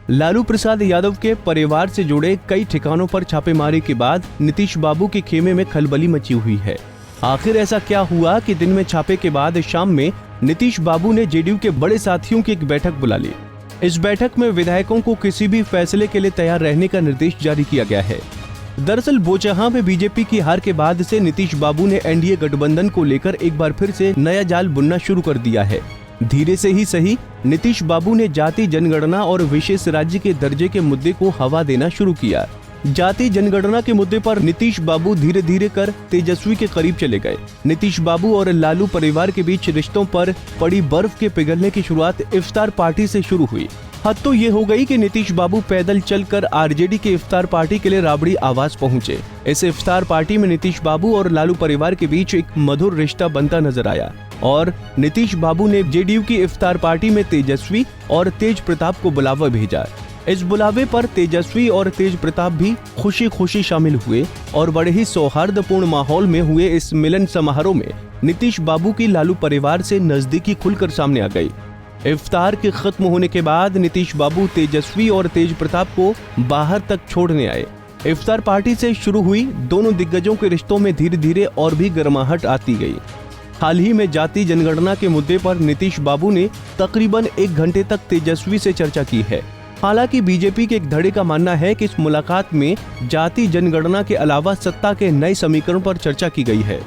लालू प्रसाद यादव के परिवार से जुड़े कई ठिकानों पर छापेमारी के बाद नीतीश बाबू के खेमे में खलबली मची हुई है। आखिर ऐसा क्या हुआ कि दिन में छापे के बाद शाम में नीतीश बाबू ने जेडीयू के बड़े साथियों की एक बैठक बुला ली। इस बैठक में विधायकों को किसी भी फैसले के लिए तैयार रहने का निर्देश जारी किया गया है। दरअसल बोचहां में बीजेपी की हार के बाद से नीतीश बाबू ने एनडीए गठबंधन को लेकर एक बार फिर से नया जाल बुनना शुरू कर दिया है। धीरे से ही सही, नीतीश बाबू ने जाति जनगणना और विशेष राज्य के दर्जे के मुद्दे को हवा देना शुरू किया। जाति जनगणना के मुद्दे पर नीतीश बाबू धीरे धीरे कर तेजस्वी के करीब चले गए। नीतीश बाबू और लालू परिवार के बीच रिश्तों पर पड़ी बर्फ के पिघलने की शुरुआत इफ्तार पार्टी से शुरू हुई। हद तो ये हो गई कि नीतीश बाबू पैदल चलकर आरजेडी के इफ्तार पार्टी के लिए राबड़ी आवास पहुंचे। इस इफ्तार पार्टी में नीतीश बाबू और लालू परिवार के बीच एक मधुर रिश्ता बनता नजर आया और नीतीश बाबू ने जेडीयू की इफ्तार पार्टी में तेजस्वी और तेज प्रताप को बुलावा भेजा। इस बुलावे पर तेजस्वी और तेज प्रताप भी खुशी खुशी शामिल हुए और बड़े ही सौहार्दपूर्ण माहौल में हुए इस मिलन समारोह में नीतीश बाबू की लालू परिवार से नजदीकी खुलकर सामने आ गई। इफ्तार के खत्म होने के बाद नीतीश बाबू तेजस्वी और तेज प्रताप को बाहर तक छोड़ने आए। इफ्तार पार्टी से शुरू हुई दोनों दिग्गजों के रिश्तों में धीरे धीरे और भी गर्माहट आती गई। हाल ही में जाति जनगणना के मुद्दे पर नीतीश बाबू ने तकरीबन 1 घंटे तक तेजस्वी से चर्चा की है। हालांकि बीजेपी के एक धड़े का मानना है कि इस मुलाकात में जाति जनगणना के अलावा सत्ता के नए समीकरण पर चर्चा की गई है।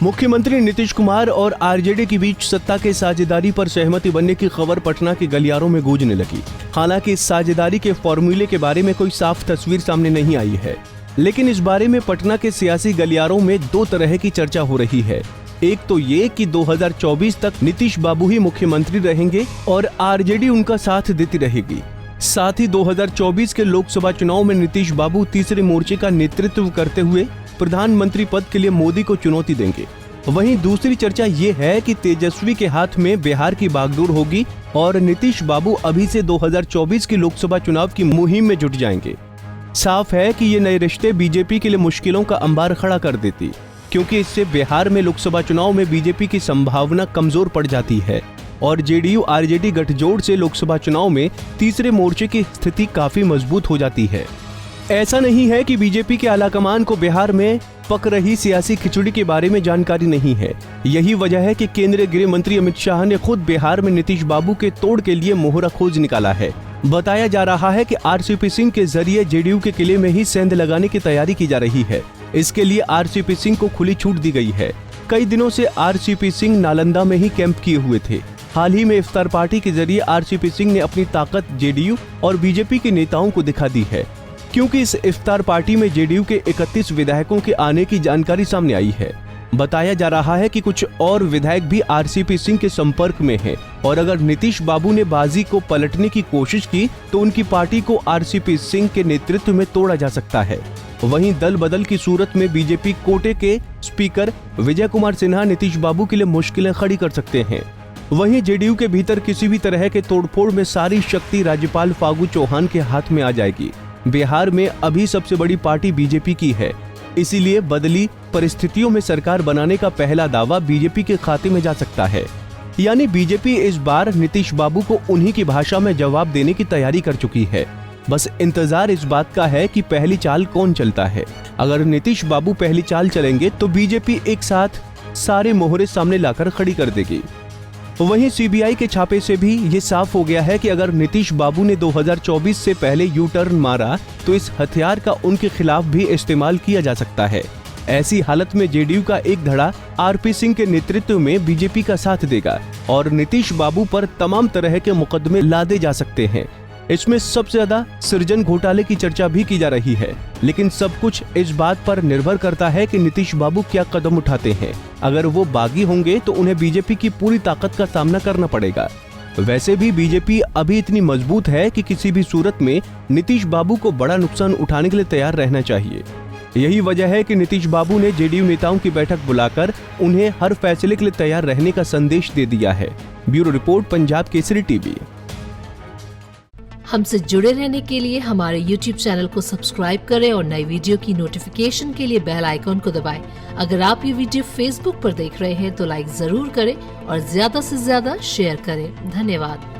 मुख्यमंत्री नीतीश कुमार और आरजेडी के बीच सत्ता के साझेदारी पर सहमति बनने की खबर पटना के गलियारों में गूंजने लगी। हालांकि इस साझेदारी के फॉर्मूले के बारे में कोई साफ तस्वीर सामने नहीं आई है, लेकिन इस बारे में पटना के सियासी गलियारों में 2 तरह की चर्चा हो रही है। एक तो ये कि 2024 तक नीतीश बाबू ही मुख्यमंत्री रहेंगे और आरजेडी उनका साथ देती रहेगी। साथ ही 2024 के लोकसभा चुनाव में नीतीश बाबू तीसरे मोर्चे का नेतृत्व करते हुए प्रधानमंत्री पद के लिए मोदी को चुनौती देंगे। वहीं दूसरी चर्चा ये है कि तेजस्वी के हाथ में बिहार की बागडोर होगी और नीतीश बाबू अभी से 2024 की लोकसभा चुनाव की मुहिम में जुट जाएंगे। साफ है कि ये नए रिश्ते बीजेपी के लिए मुश्किलों का अंबार खड़ा कर देती, क्योंकि इससे बिहार में लोकसभा चुनाव में बीजेपी की संभावना कमजोर पड़ जाती है और जेडीयू आरजेडी गठजोड़ से लोकसभा चुनाव में तीसरे मोर्चे की स्थिति काफी मजबूत हो जाती है। ऐसा नहीं है कि बीजेपी के आलाकमान को बिहार में पक रही सियासी खिचड़ी के बारे में जानकारी नहीं है। यही वजह है कि केंद्रीय गृह मंत्री अमित शाह ने खुद बिहार में नीतीश बाबू के तोड़ के लिए मोहरा खोज निकाला है। बताया जा रहा है कि आरसीपी सिंह के जरिए जेडीयू के किले में ही सेंध लगाने की तैयारी की जा रही है। इसके लिए आरसीपी सिंह को खुली छूट दी गई है। कई दिनों से आरसीपी सिंह नालंदा में ही कैंप किए हुए थे। हाल ही में इफ्तार पार्टी के जरिए आरसीपी सिंह ने अपनी ताकत जेडीयू और बीजेपी के नेताओं को दिखा दी है, क्योंकि इस इफ्तार पार्टी में जेडीयू के 31 विधायकों के आने की जानकारी सामने आई है। बताया जा रहा है कि कुछ और विधायक भी आरसीपी सिंह के संपर्क में हैं और अगर नीतीश बाबू ने बाजी को पलटने की कोशिश की तो उनकी पार्टी को आरसीपी सिंह के नेतृत्व में तोड़ा जा सकता है। वहीं दल बदल की सूरत में बीजेपी कोटे के स्पीकर विजय कुमार सिन्हा नीतीश बाबू के लिए मुश्किलें खड़ी कर सकते हैं। वहीं जेडीयू के भीतर किसी भी तरह के तोड़फोड़ में सारी शक्ति राज्यपाल फागू चौहान के हाथ में आ जाएगी। बिहार में अभी सबसे बड़ी पार्टी बीजेपी की है, इसीलिए बदली परिस्थितियों में सरकार बनाने का पहला दावा बीजेपी के खाते में जा सकता है। यानी बीजेपी इस बार नीतीश बाबू को उन्हीं की भाषा में जवाब देने की तैयारी कर चुकी है। बस इंतजार इस बात का है कि पहली चाल कौन चलता है। अगर नीतीश बाबू पहली चाल चलेंगे तो बीजेपी एक साथ सारे मोहरे सामने लाकर खड़ी कर देगी। वहीं सीबीआई के छापे से भी ये साफ हो गया है कि अगर नीतीश बाबू ने 2024 से पहले यू टर्न मारा तो इस हथियार का उनके खिलाफ भी इस्तेमाल किया जा सकता है। ऐसी हालत में जेडीयू का एक धड़ा आरपी सिंह के नेतृत्व में बीजेपी का साथ देगा और नीतीश बाबू पर तमाम तरह के मुकदमे लादे जा सकते हैं। इसमें सबसे ज्यादा सृजन घोटाले की चर्चा भी की जा रही है, लेकिन सब कुछ इस बात पर निर्भर करता है कि नीतीश बाबू क्या कदम उठाते हैं। अगर वो बागी होंगे तो उन्हें बीजेपी की पूरी ताकत का सामना करना पड़ेगा। वैसे भी बीजेपी अभी इतनी मजबूत है कि किसी भी सूरत में नीतीश बाबू को बड़ा नुकसान उठाने के लिए तैयार रहना चाहिए। यही वजह है कि नीतीश बाबू ने जेडीयू नेताओं की बैठक बुलाकर उन्हें हर फैसले के लिए तैयार रहने का संदेश दे दिया है। Bureau report, Punjab Kesari TV. हमसे जुड़े रहने के लिए हमारे YouTube चैनल को सब्सक्राइब करें और नई वीडियो की नोटिफिकेशन के लिए बेल आइकॉन को दबाएं। अगर आप ये वीडियो Facebook पर देख रहे हैं तो लाइक जरूर करें और ज्यादा से ज्यादा शेयर करें। धन्यवाद।